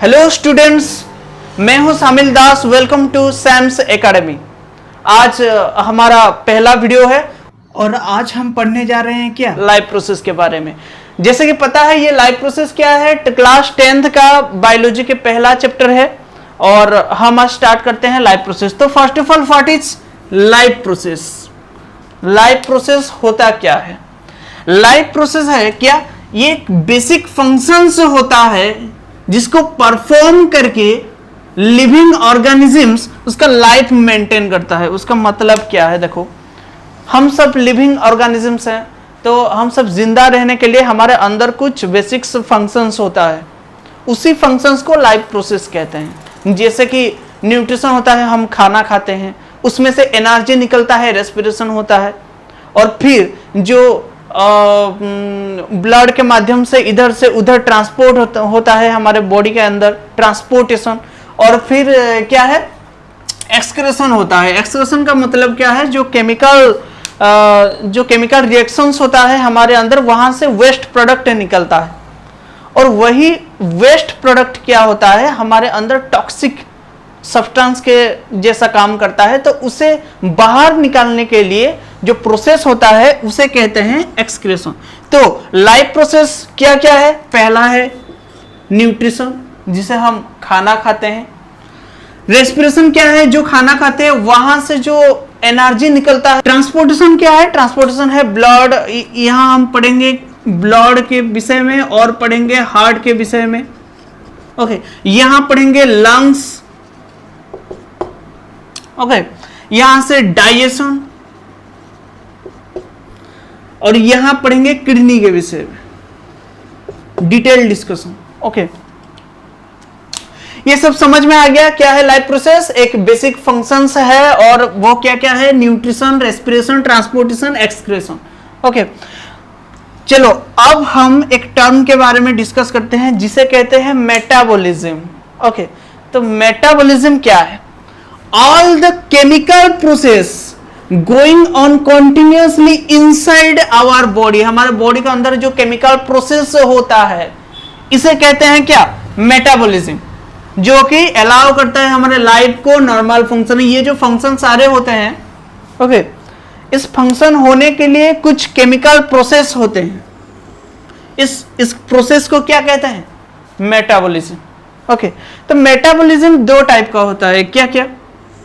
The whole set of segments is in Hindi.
हेलो स्टूडेंट्स, मैं हूं Samil Das. Welcome to Sam's Academy. आज हमारा पहला वीडियो है और आज हम पढ़ने जा रहे हैं क्या, लाइफ प्रोसेस के बारे में। जैसे कि पता है ये लाइफ प्रोसेस क्या है, क्लास 10th का बायोलॉजी के पहला चैप्टर है और हम आज स्टार्ट करते हैं लाइफ प्रोसेस। तो first of all what is life process? Life process होता क्या है? लाइफ प्रोसेस है क्या, ये एक बेसिक फंक्शंस होता है जिसको परफॉर्म करके लिविंग ऑर्गेनिजम्स उसका लाइफ मेंटेन करता है। उसका मतलब क्या है, देखो हम सब लिविंग ऑर्गेनिजम्स हैं, तो हम सब जिंदा रहने के लिए हमारे अंदर कुछ बेसिक्स फंक्शंस होता है, उसी फंक्शंस को लाइफ प्रोसेस कहते हैं। जैसे कि न्यूट्रिशन होता है, हम खाना खाते हैं, उसमें से एनर्जी निकलता है, रेस्पिरेशन होता है, और फिर जो ब्लड के माध्यम से इधर से उधर ट्रांसपोर्ट होता है हमारे बॉडी के अंदर, ट्रांसपोर्टेशन, और फिर क्या है, एक्सक्रेशन होता है। एक्सक्रेशन का मतलब क्या है, जो केमिकल रिएक्शंस होता है हमारे अंदर, वहां से वेस्ट प्रोडक्ट निकलता है, और वही वेस्ट प्रोडक्ट क्या होता है, हमारे अंदर टॉक्सिक सब्सटेंस के जैसा काम करता है। तो उसे बाहर निकालने के लिए जो प्रोसेस होता है उसे कहते हैं एक्सक्रेशन। तो लाइफ प्रोसेस क्या क्या है? पहला है न्यूट्रिशन, जिसे हम खाना खाते हैं। रेस्पिरेशन क्या है, जो खाना खाते हैं वहां से जो एनर्जी निकलता है। ट्रांसपोर्टेशन क्या है? ट्रांसपोर्टेशन है ब्लड, यहां हम पढ़ेंगे ब्लड के विषय में और पढ़ेंगे हार्ट के विषय में। ओके, यहां पढ़ेंगे लंग्स। ओके, यहां से डाइजेशन, और यहां पढ़ेंगे किडनी के विषय में, डिटेल डिस्कशन। ओके, ये सब समझ में आ गया क्या है लाइफ प्रोसेस? एक बेसिक फंक्शंस है, और वो क्या क्या है? Nutrition, respiration, transportation, excretion. Okay, चलो अब हम एक टर्म के बारे में डिस्कस करते हैं जिसे कहते हैं मेटाबॉलिज्म। ओके, तो मेटाबॉलिज्म क्या है? All the chemical process going on continuously inside our body, हमारे बॉडी के अंदर जो केमिकल प्रोसेस होता है इसे कहते हैं क्या? मेटाबॉलिज्म, जो कि अलाउ करता है हमारे लाइफ को नॉर्मल फंक्शन। ये जो फंक्शन सारे होते हैं, ओके, इस फंक्शन होने के लिए कुछ केमिकल प्रोसेस होते हैं। इस प्रोसेस को क्या कहते हैं? मेटाबॉलिज्म। ओके, तो मेटाबॉलिज्म दो टाइप का होता है, क्या क्या?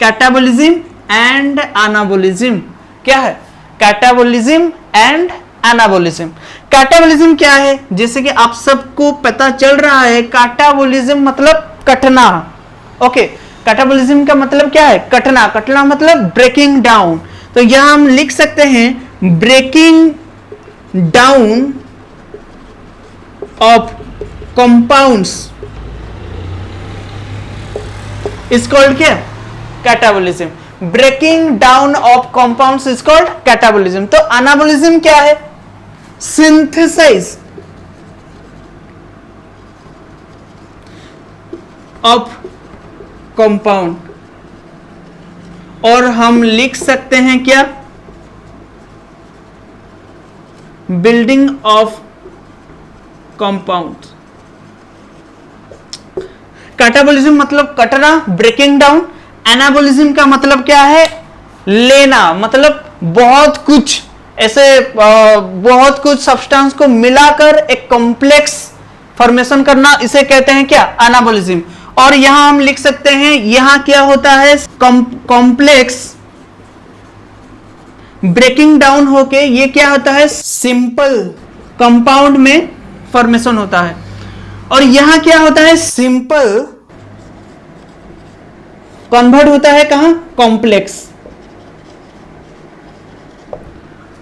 Catabolism and anabolism. क्या है? Catabolism and anabolism. कैटाबॉलिज्म क्या है? जैसे कि आप सबको पता चल रहा है, कैटाबॉलिज्म मतलब कटना। ओके, कैटाबॉलिज्म का मतलब क्या है? कटना। कटना मतलब ब्रेकिंग डाउन। तो यहां हम लिख सकते हैं breaking down of compounds is called क्या? Catabolism. Breaking down of compounds is called catabolism. तो एनाबॉलिज्म क्या है? सिंथेसाइज ऑफ कंपाउंड, और हम लिख सकते हैं क्या? Building of compound. कैटाबॉलिज्म मतलब कटना, ब्रेकिंग डाउन। एनाबॉलिज्म का मतलब क्या है? लेना, मतलब बहुत कुछ ऐसे बहुत कुछ सब्सटेंस को मिलाकर एक कॉम्प्लेक्स फॉर्मेशन करना, इसे कहते हैं क्या? एनाबॉलिज्म। और यहां हम लिख सकते हैं, यहां क्या होता है? कॉम्प्लेक्स ब्रेकिंग डाउन होके ये क्या होता है? सिंपल कंपाउंड में फॉर्मेशन होता है। और यहां क्या होता है? सिंपल कन्वर्ट होता है कहां? कॉम्प्लेक्स।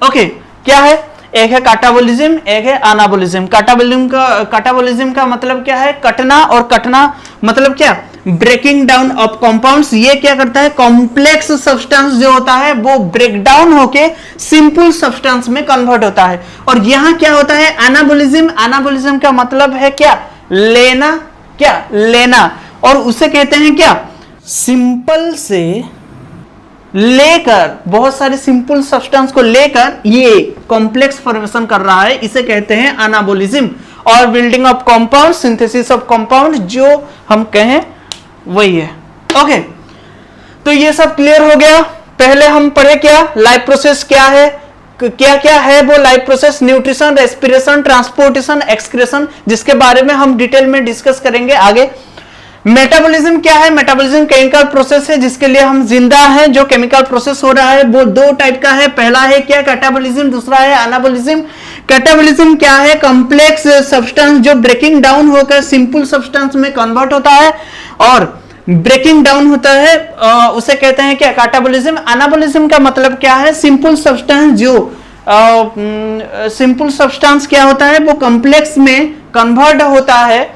ओके, क्या है? एक है कैटाबॉलिज्म, एक है एनाबॉलिज्म। कैटाबॉलिज्म का मतलब क्या है? कटना, और कटना मतलब क्या? Breaking down of compounds. ये क्या करता है? कॉम्प्लेक्स सब्सटेंस जो होता है वो ब्रेक डाउन होके सिंपल सब्सटेंस में कन्वर्ट होता है। और यहां क्या होता है? एनाबॉलिज्म। एनाबॉलिज्म का मतलब है क्या? लेना। क्या? लेना। और उसे कहते हैं क्या? सिंपल से लेकर, बहुत सारे सिंपल सब्सटेंस को लेकर ये कॉम्प्लेक्स फॉर्मेशन कर रहा है, इसे कहते हैं एनाबॉलिज्म। और building of compound, synthesis of compound जो हम कहें वही है। ओके, तो ये सब क्लियर हो गया। पहले हम पढ़े क्या, लाइफ प्रोसेस क्या है, क्या क्या है वो life process, nutrition, respiration, transportation, excretion, जिसके बारे में हम डिटेल में डिस्कस करेंगे आगे। मेटाबॉलिज्म क्या है, मेटाबॉलिज्म केमिकल प्रोसेस है जिसके लिए हम जिंदा हैं, जो केमिकल प्रोसेस हो रहा है वो दो टाइप का है। पहला है क्या, कैटाबॉलिज्म, दूसरा है एनाबॉलिज्म। कैटाबॉलिज्म क्या है, कॉम्प्लेक्स सब्सटेंस जो ब्रेकिंग डाउन होकर सिंपल सब्सटेंस में कन्वर्ट होता है और ब्रेकिंग डाउन होता है, उसे कहते हैं क्या, कैटाबॉलिज्म। एनाबॉलिज्म का मतलब क्या है, सिंपल सब्सटेंस जो सिंपल सब्सटेंस क्या होता है वो कॉम्प्लेक्स में कन्वर्ट होता है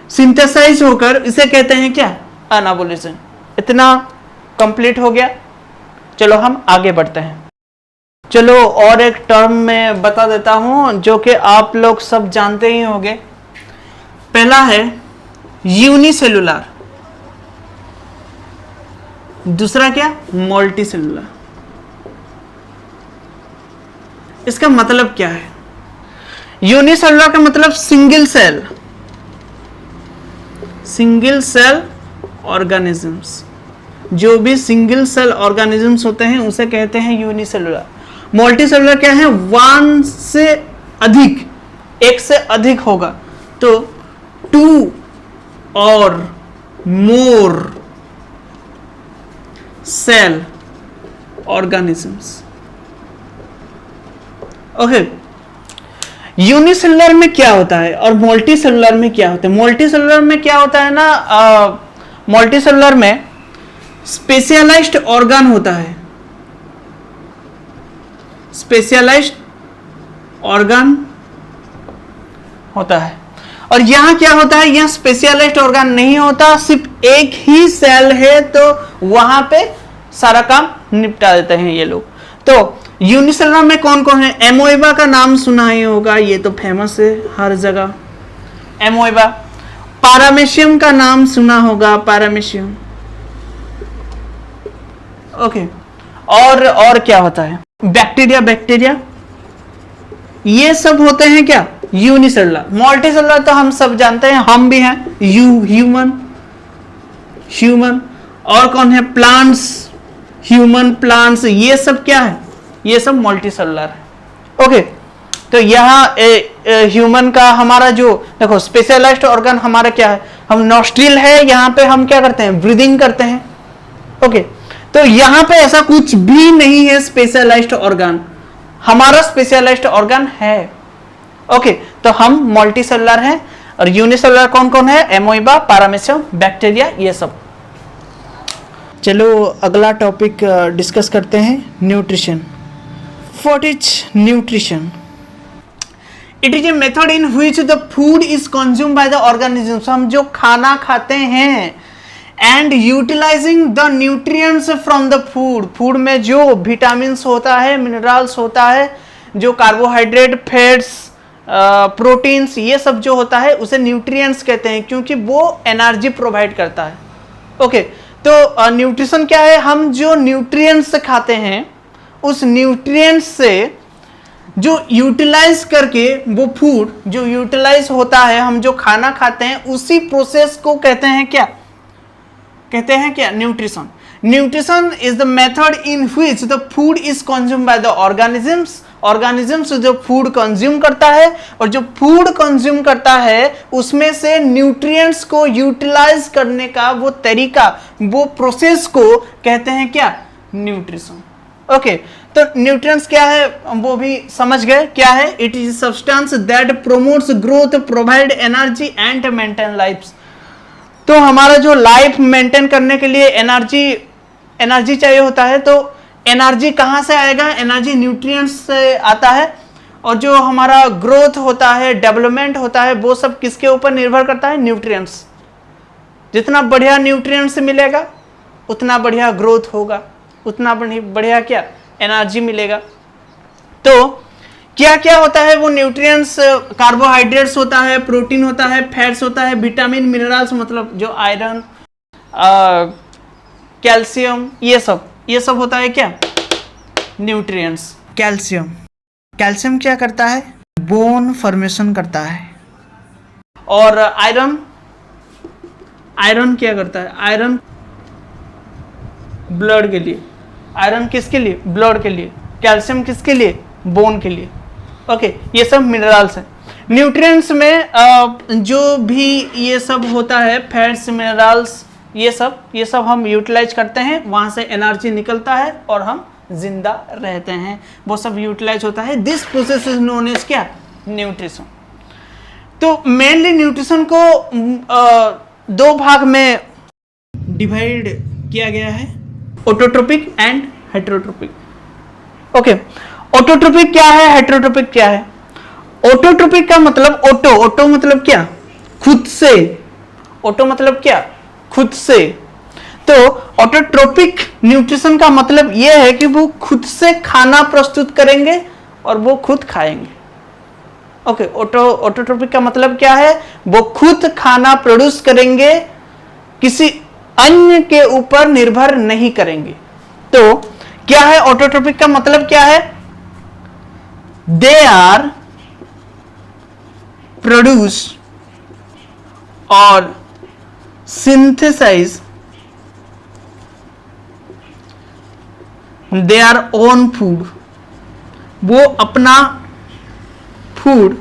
सिंथेसाइज होकर, इसे कहते हैं क्या, एनाबॉलिज्म। इतना कंप्लीट हो गया। चलो हम आगे बढ़ते हैं। चलो और एक टर्म में बता देता हूं जो कि आप लोग सब जानते ही होंगे। पहला है यूनिसेलुलर, दूसरा क्या, मल्टीसेलुलर। इसका मतलब क्या है, यूनिसेलुलर का मतलब single cell, single cell organisms, जो भी सिंगल सेल ऑर्गेनिजम्स होते हैं उसे कहते हैं यूनिसेलुलर। मल्टीसेलुलर क्या है, वन से अधिक, एक से अधिक होगा तो टू और मोर सेल ऑर्गेनिजम्स। ओके, यूनिसेलुलर में क्या होता है और मल्टीसेलुलर में क्या होता है। मल्टीसेलुलर में क्या होता है ना, मल्टीसेलुलर में स्पेशलाइज्ड ऑर्गन होता है, स्पेशलाइज्ड ऑर्गन होता है। और यहां क्या होता है, यहां स्पेशलाइज्ड ऑर्गन नहीं होता, सिर्फ एक ही सेल है तो वहां पे सारा काम निपटा देते हैं ये लोग। तो यूनिसेलुलर में कौन कौन है, एमोइबा का नाम सुना ही होगा, ये तो फेमस है हर जगह, एमोइबा। पैरामीशियम का नाम सुना होगा, पैरामीशियम। ओके, और क्या होता है, बैक्टीरिया, बैक्टीरिया, ये सब होते हैं क्या, यूनिसेलुलर। मल्टीसेलुलर तो हम सब जानते हैं, हम भी हैं, ह्यूमन, ह्यूमन। और कौन है, प्लांट्स, ह्यूमन प्लांट्स, ये सब क्या है, ये सब मल्टीसेलुलर है। ओके, तो यहाँ ह्यूमन का हमारा जो देखो स्पेशलाइज्ड ऑर्गन हमारा क्या है, हम नॉस्ट्रिल है, यहाँ पे हम क्या करते हैं, ब्रीदिंग करते हैं। ओके, तो यहाँ पे ऐसा कुछ भी नहीं है स्पेशलाइज्ड ऑर्गन, हमारा स्पेशलाइज्ड ऑर्गन है। ओके, तो हम मल्टीसेलुलर हैं। और यूनिसेलुलर कौन कौन है, एमोइबा, पैरामीशियम, बैक्टीरिया, ये सब। चलो अगला टॉपिक डिस्कस करते हैं, nutrition. What is nutrition? It is a method in which the food is consumed by the organisms. हम जो खाना खाते हैं and utilizing the nutrients from the food. Food में जो विटामिन्स होता है, मिनरल्स होता है, जो कार्बोहाइड्रेट, फैट्स, प्रोटीन्स, ये सब जो होता है उसे न्यूट्रिएंट्स कहते हैं क्योंकि वो एनर्जी प्रोवाइड करता है। ओके, तो न्यूट्रिशन क्या है, हम जो न्यूट्रिएंट्स खाते हैं उस न्यूट्रिएंट्स से जो यूटिलाइज करके वो फूड जो यूटिलाइज होता है, हम जो खाना खाते हैं उसी प्रोसेस को कहते हैं क्या, कहते हैं क्या, nutrition. Nutrition is the method in which the food is consume by the organisms. Organisms जो फूड कंज्यूम करता है और जो फूड कंज्यूम करता है उसमें से न्यूट्रिएंट्स को यूटिलाइज करने का वो तरीका, वो प्रोसेस को कहते हैं क्या, न्यूट्रिशन। ओके, तो न्यूट्रिएंट्स क्या है वो भी समझ गए क्या है। It is substance that promotes growth, provide energy and maintain life. तो हमारा जो लाइफ मेंटेन करने के लिए एनर्जी चाहिए होता है, तो एनर्जी कहाँ से आएगा, एनर्जी न्यूट्रिएंट्स से आता है। और जो हमारा ग्रोथ होता है, डेवलपमेंट होता है, वो सब किसके ऊपर निर्भर करता है, न्यूट्रिएंट्स। जितना बढ़िया न्यूट्रिएंट्स मिलेगा उतना बढ़िया ग्रोथ होगा, उतना बढ़िया क्या, एनर्जी मिलेगा। तो क्या क्या होता है वो न्यूट्रिएंट्स, कार्बोहाइड्रेट्स होता है, प्रोटीन होता है, फैट्स होता है, विटामिन, मिनरल्स मतलब जो आयरन, कैल्शियम, ये सब होता है क्या, न्यूट्रिएंट्स। कैल्शियम क्या करता है, बोन फॉर्मेशन करता है। और आयरन, आयरन क्या करता है, आयरन ब्लड के लिए, आयरन किसके लिए, ब्लड के लिए, कैल्शियम किसके लिए, बोन के लिए। ओके, ये सब मिनरल्स हैं। न्यूट्रिएंट्स में जो भी ये सब होता है, फैट्स, मिनरल्स, ये सब हम यूटिलाइज करते हैं, वहां से एनर्जी निकलता है और हम जिंदा रहते हैं, वो सब यूटिलाइज होता है। This process is known as क्या, न्यूट्रिशन। तो मेनली न्यूट्रिशन को दो भाग में डिवाइड किया गया है, autotrophic and heterotrophic. Okay, autotrophic क्या है, हेटेरोट्रोपिक क्या है? ऑटोट्रोपिक का मतलब ऑटो मतलब क्या, खुद से। ऑटो मतलब क्या, खुद से। तो ऑटोट्रोपिक न्यूट्रिशन का मतलब यह है कि वो खुद से खाना प्रस्तुत करेंगे और वो खुद खाएंगे। ओके, ऑटोट्रोपिक का मतलब क्या है, वो खुद खाना प्रोड्यूस करेंगे, किसी अन्य के ऊपर निर्भर नहीं करेंगे। तो क्या है ऑटोट्रोपिक का मतलब क्या है, दे आर प्रोड्यूस और सिंथेसाइज देयर ओन फूड, वो अपना फूड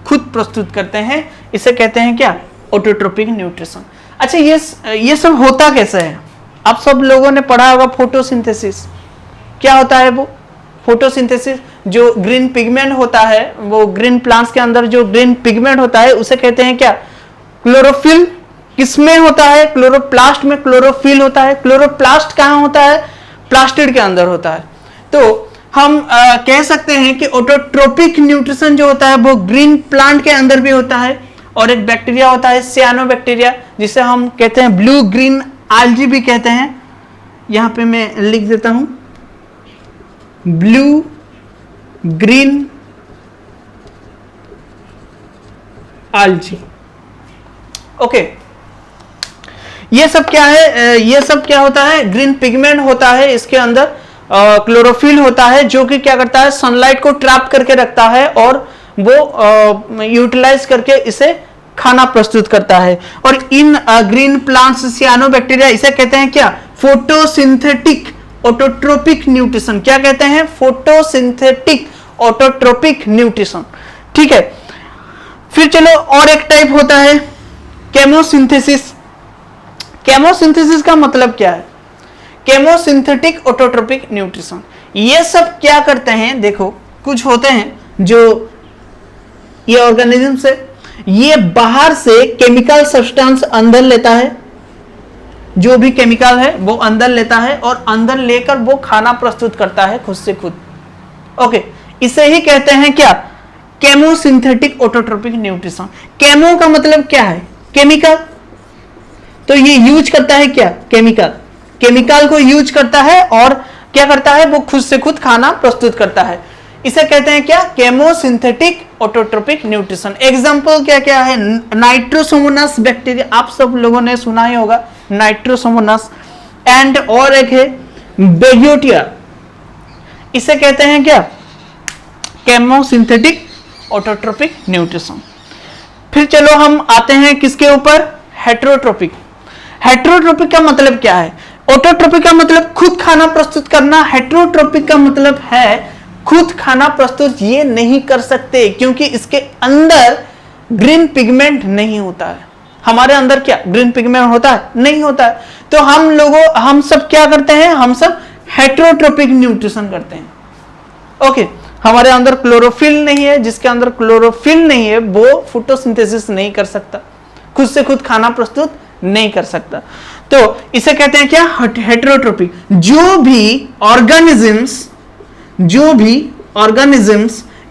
खुद प्रस्तुत करते हैं, इसे कहते हैं क्या, ऑटोट्रोपिक न्यूट्रिशन। अच्छा, ये सब होता कैसे है? आप सब लोगों ने पढ़ा होगा फोटोसिंथेसिस। क्या होता है वो फोटोसिंथेसिस? जो ग्रीन पिगमेंट होता है, वो ग्रीन प्लांट्स के अंदर जो ग्रीन पिगमेंट होता है उसे कहते हैं क्या, क्लोरोफिल। किसमें होता है, क्लोरोप्लास्ट में क्लोरोफिल होता है। क्लोरोप्लास्ट कहाँ होता है, प्लास्टिड के अंदर होता है। तो हम कह सकते हैं कि ऑटोट्रोपिक न्यूट्रिशन जो होता है वो ग्रीन प्लांट के अंदर भी होता है। और एक बैक्टीरिया होता है सियानोबैक्टीरिया, जिसे हम कहते हैं ब्लू ग्रीन आल्गी भी कहते हैं। यहां पे मैं लिख देता हूं, ब्लू ग्रीन आल्गी। ओके, ये सब क्या है, ये सब क्या होता है, ग्रीन पिगमेंट होता है, इसके अंदर क्लोरोफिल होता है, जो कि क्या करता है, सनलाइट को ट्रैप करके रखता है और वो यूटिलाइज करके इसे खाना प्रस्तुत करता है। और इन ग्रीन प्लांट्स सियानोबैक्टीरिया, इसे कहते हैं क्या, फोटोसिंथेटिक ऑटोट्रोपिक न्यूट्रिशन। क्या कहते हैं, फोटोसिंथेटिक ऑटोट्रोपिक न्यूट्रिशन। ठीक है, फिर चलो और एक टाइप होता है केमोसिंथेसिस। केमोसिंथेसिस का मतलब क्या है, केमोसिंथेटिक ऑटोट्रोपिक न्यूट्रिशन। ये सब क्या करते हैं, देखो कुछ होते हैं जो ये ऑर्गेनिज्म से, ये बाहर से केमिकल सब्सटेंस अंदर लेता है, जो भी केमिकल है वो अंदर लेता है और अंदर लेकर वो खाना प्रस्तुत करता है खुद से खुद। ओके, इसे ही कहते हैं क्या, केमोसिंथेटिक ऑटोट्रोपिक न्यूट्रिशन। केमो का मतलब क्या है, केमिकल। तो ये यूज करता है क्या, केमिकल, केमिकल को यूज करता है और क्या करता है, वो खुद से खुद खाना प्रस्तुत करता है। इसे कहते हैं क्या, केमोसिंथेटिक ऑटोट्रोपिक न्यूट्रिशन। एग्जांपल क्या क्या है, नाइट्रोसोमोनास बैक्टीरिया, आप सब लोगों ने सुना ही होगा नाइट्रोसोमोनास। एंड और एक है बेगियोटिया, इसे कहते हैं क्या, केमोसिंथेटिक ऑटोट्रोपिक न्यूट्रिशन। फिर चलो हम आते हैं किसके ऊपर, हेटेरोट्रोपिक। हेटेरोट्रोपिक का मतलब क्या है, ऑटोट्रोपिक का मतलब खुद खाना प्रस्तुत करना, हेटेरोट्रोपिक का मतलब है खुद खाना प्रस्तुत ये नहीं कर सकते क्योंकि इसके अंदर ग्रीन पिगमेंट नहीं होता है। हमारे अंदर क्या ग्रीन पिगमेंट होता है, नहीं होता है। तो हम सब क्या करते हैं, हम सब हेटेरोट्रोपिक न्यूट्रिशन करते हैं। ओके, हमारे अंदर क्लोरोफिल नहीं है, जिसके अंदर क्लोरोफिल नहीं है वो फोटोसिंथेसिस नहीं कर सकता, खुद से खुद खाना प्रस्तुत नहीं कर सकता। तो इसे कहते हैं क्या, हेटेरोट्रोपिक। जो भी ऑर्गेनिजम्स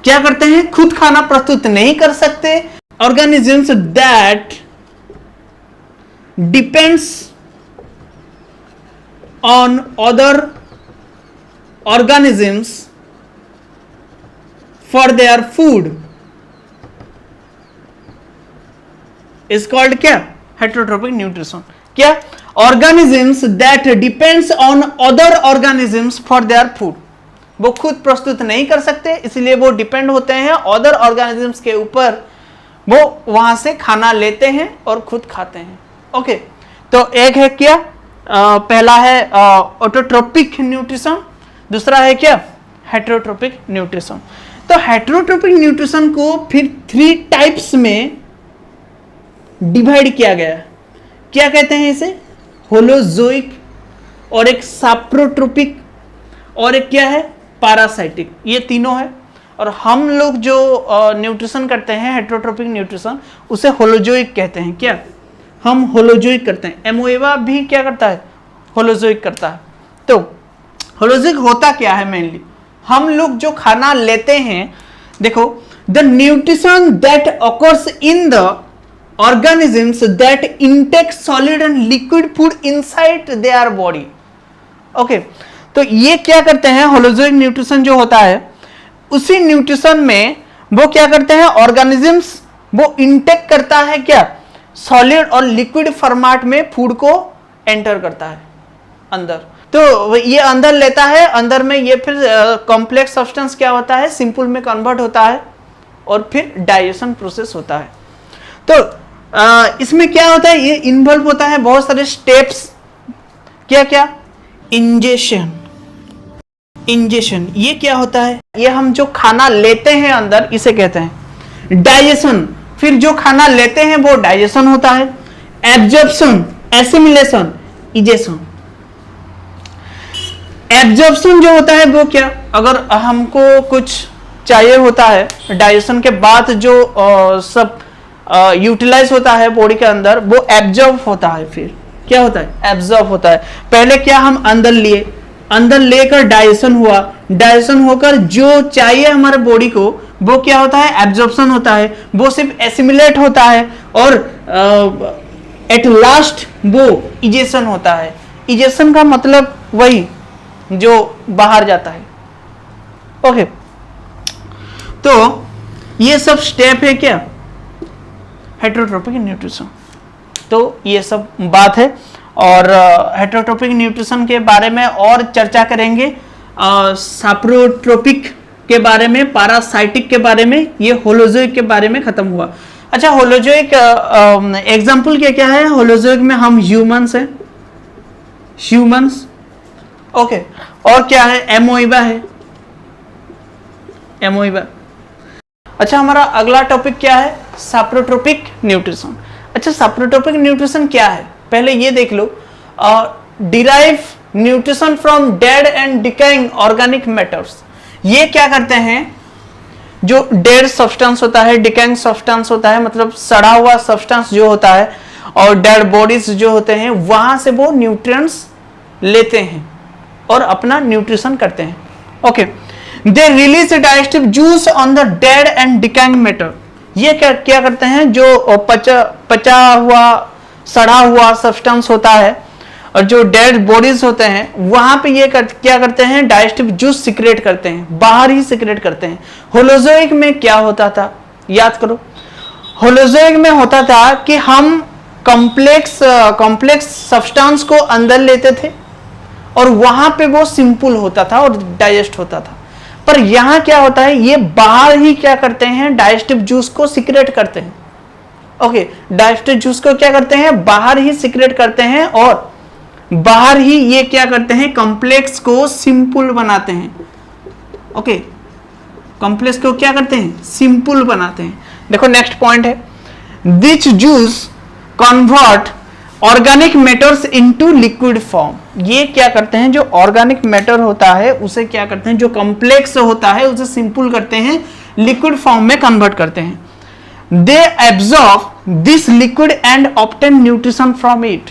क्या करते हैं, खुद खाना प्रस्तुत नहीं कर सकते, organisms that depends on other organisms for their food is called क्या, हेटेरोट्रोपिक न्यूट्रिशन। क्या, organisms that depends on other organisms for their food, वो खुद प्रस्तुत नहीं कर सकते इसलिए वो डिपेंड होते हैं अदर ऑर्गेनिजम्स के ऊपर, वो वहां से खाना लेते हैं और खुद खाते हैं। ओके, तो एक है क्या, पहला है ऑटोट्रोपिक न्यूट्रिशन, दूसरा है क्या, हेटेरोट्रोपिक न्यूट्रिशन। तो हेटेरोट्रोपिक न्यूट्रिशन को फिर 3 टाइप्स में डिवाइड किया गया है। क्या कहते हैं इसे, होलोजोइक, और एक साप्रोट्रोपिक, और एक क्या है, पैरासाइटिक। ये तीनों है। और हम लोग जो न्यूट्रिशन करते हैं हेटेरोट्रोपिक न्यूट्रिशन, उसे होलोजोइक कहते हैं। क्या, हम होलोजोइक करते हैं। एमोएबा भी क्या करता है, होलोजोइक करता है। तो होलोजोइक होता क्या है, मेनली हम लोग जो खाना लेते हैं, देखो, the nutrition that occurs in the organisms that intake solid and liquid food inside their body. Okay, तो ये क्या करते हैं, होलोजोइक न्यूट्रिशन जो होता है, उसी न्यूट्रिशन में वो क्या करते हैं, ऑर्गेनिजम्स वो इंटेक करता है क्या, सॉलिड और लिक्विड फॉर्मेट में फूड को एंटर करता है अंदर। तो ये अंदर लेता है, अंदर में ये फिर कॉम्प्लेक्स सब्सटेंस क्या होता है, सिंपल में कन्वर्ट होता है और फिर डाइजेशन प्रोसेस होता है। तो इसमें क्या होता है, ये इन्वॉल्व होता है बहुत सारे स्टेप्स। क्या क्या, इंजेशन, इंजेशन ये क्या होता है, ये हम जो खाना लेते हैं अंदर, इसे कहते हैं डाइजेशन। फिर जो खाना लेते हैं वो डाइजेशन होता है, एब्जॉर्प्शन, एसिमिलेशन, इजेशन। एब्जॉर्प्शन जो होता है वो क्या, अगर हमको कुछ चाहिए होता है, डाइजेशन के बाद जो सब यूटिलाइज होता है बॉडी के अंदर, वो एब्जॉर्ब होता है। फिर क्या होता है, एब्जॉर्ब होता है। पहले क्या हम अंदर लिए, अंदर लेकर डाइजेशन हुआ, डाइजेशन होकर जो चाहिए हमारे बॉडी को वो क्या होता है, एब्जॉर्प्शन होता है। वो सिर्फ एसिमिलेट होता है और एट लास्ट वो इजेशन होता है। इजेशन का मतलब वही जो बाहर जाता है। ओके, तो ये सब स्टेप है क्या, हेटेरोट्रोपिक न्यूट्रिशन। तो ये सब बात है। और हेटेरोट्रोपिक न्यूट्रिशन के बारे में और चर्चा करेंगे, साप्रोट्रोपिक के बारे में, पैरासाइटिक के बारे में, ये होलोजोइक के बारे में खत्म हुआ। अच्छा, होलोजोइक एग्जांपल क्या क्या है, होलोजोइक में हम ह्यूमंस हैं, ह्यूमंस। ओके, और क्या है, एमोइबा है, एमोइबा। अच्छा, हमारा अगला टॉपिक क्या है, साप्रोट्रोपिक न्यूट्रिशन। अच्छा, साप्रोट्रोपिक न्यूट्रिशन क्या है, पहले ये देख लो। Derive nutrition from dead and decaying organic matters. ये क्या करते हैं, जो डेड सब्सटेंस होता है, डिकेइंग सब्सटेंस होता है, मतलब सड़ा हुआ सब्सटेंस जो होता है, और डेड बॉडीज जो होते हैं, वहां से वो न्यूट्रिएंट्स लेते हैं और अपना न्यूट्रिशन करते हैं। Okay, they release digestive juice on the dead and decaying matter. ये क्या करते हैं, जो पचा हुआ सड़ा हुआ सब्सटेंस होता है और जो डेड बॉडीज होते हैं, वहां पे ये क्या करते हैं, डाइजेस्टिव जूस सिक्रेट करते हैं, बाहर ही सिक्रेट करते हैं। होलोजोइक में क्या होता था, याद करो, होलोजोइक में होता था कि हम कॉम्प्लेक्स सब्सटेंस को अंदर लेते थे और वहां पे वो सिंपल होता था और डाइजेस्ट होता था। पर यहां क्या होता है, ये बाहर ही क्या करते हैं, डाइजेस्टिव जूस को सिक्रेट करते हैं। ओके, डाइजेस्टिव जूस को क्या करते हैं, बाहर ही सिक्रेट करते हैं और बाहर ही ये क्या करते हैं, कॉम्प्लेक्स को सिंपल बनाते हैं। ओके, कॉम्प्लेक्स को क्या करते हैं, सिंपल बनाते हैं। देखो नेक्स्ट पॉइंट है, this juice convert organic matters into liquid form. ये क्या करते हैं, जो ऑर्गेनिक मैटर होता है उसे क्या करते हैं, जो कॉम्प्लेक्स होता है उसे सिंपल करते हैं, लिक्विड फॉर्म में कन्वर्ट करते हैं। They absorb this liquid and obtain nutrition from it.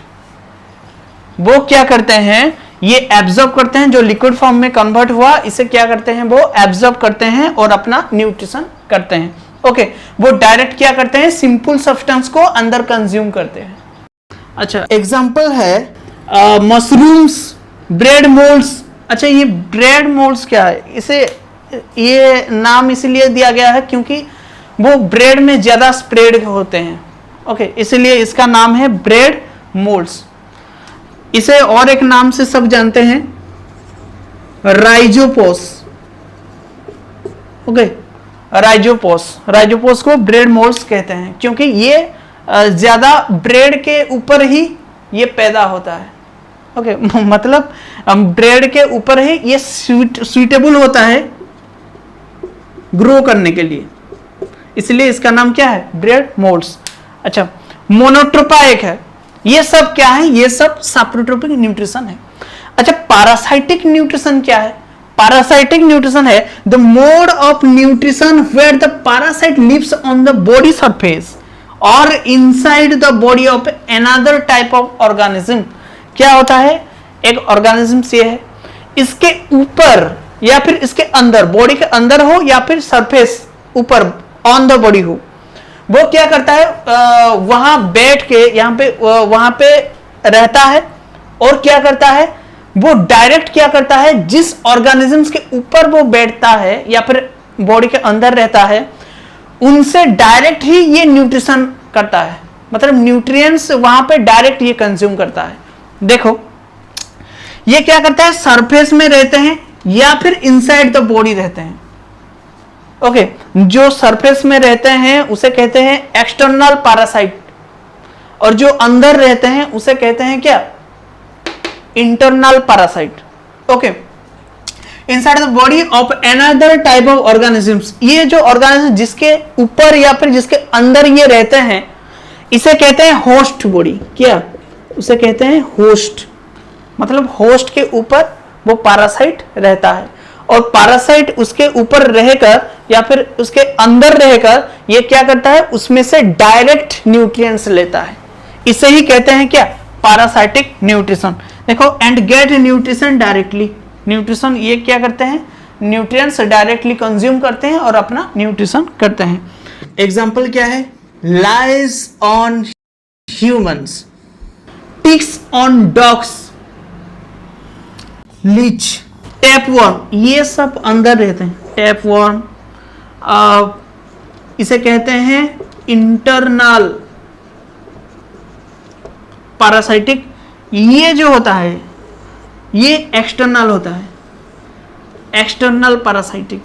वो क्या करते हैं, ये एब्जॉर्ब करते हैं, जो लिक्विड फॉर्म में कन्वर्ट हुआ, इसे क्या करते हैं, वो एब्जॉर्ब करते हैं और अपना न्यूट्रिशन करते हैं। ओके, वो डायरेक्ट क्या करते हैं, सिंपल सब्सटेंस को अंदर कंज्यूम करते हैं। अच्छा, एग्जांपल है मशरूम्स, ब्रेड मोल्ड्स। अच्छा, ये ब्रेड मोल्ड्स क्या है, इसे ये नाम इसलिए दिया गया है क्योंकि वो ब्रेड में ज्यादा स्प्रेड होते हैं। ओके, इसलिए इसका नाम है ब्रेड मोल्ड्स। इसे और एक नाम से सब जानते हैं, राइजोपोस। ओके, राइजोपोस को ब्रेड मोल्ड्स कहते हैं, क्योंकि ये ज्यादा ब्रेड के ऊपर ही ये पैदा होता है। ओके मतलब ब्रेड के ऊपर ही ये सुइटेबल होता है ग्रो करने के लिए, इसलिए इसका नाम क्या है, ब्रेड मोल्ड्स। अच्छा, मोनोट्रोपा एक है, ये सब क्या है, ये सब साप्रोट्रोपिक न्यूट्रिशन है। अच्छा, पैरासाइटिक न्यूट्रिशन क्या है? पैरासाइटिक न्यूट्रिशन है the mode of nutrition where the parasite lives on the body surface और inside the body of another type of organism. क्या होता है, एक ऑर्गेनिज्म से है, इसके ऊपर या फिर इसके अंदर, बॉडी के अंदर हो या फिर सरफेस ऊपर ऑन द बॉडी हो, वो क्या करता है, वहां बैठ के यहां पे वहां पे रहता है और क्या करता है, वो डायरेक्ट क्या करता है, जिस ऑर्गेनिजम्स के ऊपर वो बैठता है या फिर बॉडी के अंदर रहता है, उनसे डायरेक्ट ही ये न्यूट्रिशन करता है, मतलब न्यूट्रिएंट्स वहां पे डायरेक्ट ये कंज्यूम करता है। देखो ये क्या करता है, सरफेस में रहते हैं या फिर इनसाइड द बॉडी रहते हैं। ओके, जो सरफेस में रहते हैं उसे कहते हैं एक्सटर्नल पैरासाइट, और जो अंदर रहते हैं उसे कहते हैं क्या, internal parasite. Okay, inside the body of another type of organisms, ये जो ऑर्गेनिज्म जिसके ऊपर या फिर जिसके अंदर ये रहते हैं, इसे कहते हैं होस्ट बॉडी। क्या, उसे कहते हैं होस्ट, मतलब होस्ट के ऊपर वो पैरासाइट रहता है, और पैरासाइट उसके ऊपर रहकर या फिर उसके अंदर रहकर ये क्या करता है, उसमें से डायरेक्ट न्यूट्रिएंट्स लेता है। इसे ही कहते हैं क्या, पैरासाइटिक न्यूट्रिशन। देखो, and get nutrition directly, nutrition ये क्या करते हैं, न्यूट्रिएंट्स डायरेक्टली कंज्यूम करते हैं और अपना न्यूट्रिशन करते हैं। एग्जांपल क्या है, lice on humans, ticks on dogs, leech, tapeworm, ये सब अंदर रहते हैं। टैपवर्म इसे कहते हैं इंटरनल पैरासाइटिक, ये जो होता है ये एक्सटर्नल होता है, एक्सटर्नल पैरासाइटिक।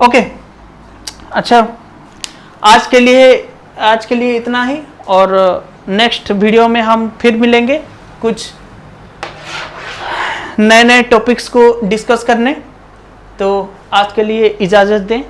ओके, अच्छा आज के लिए इतना ही, और नेक्स्ट वीडियो में हम फिर मिलेंगे कुछ नए टॉपिक्स को डिस्कस करने। तो आज के लिए इजाज़त दें।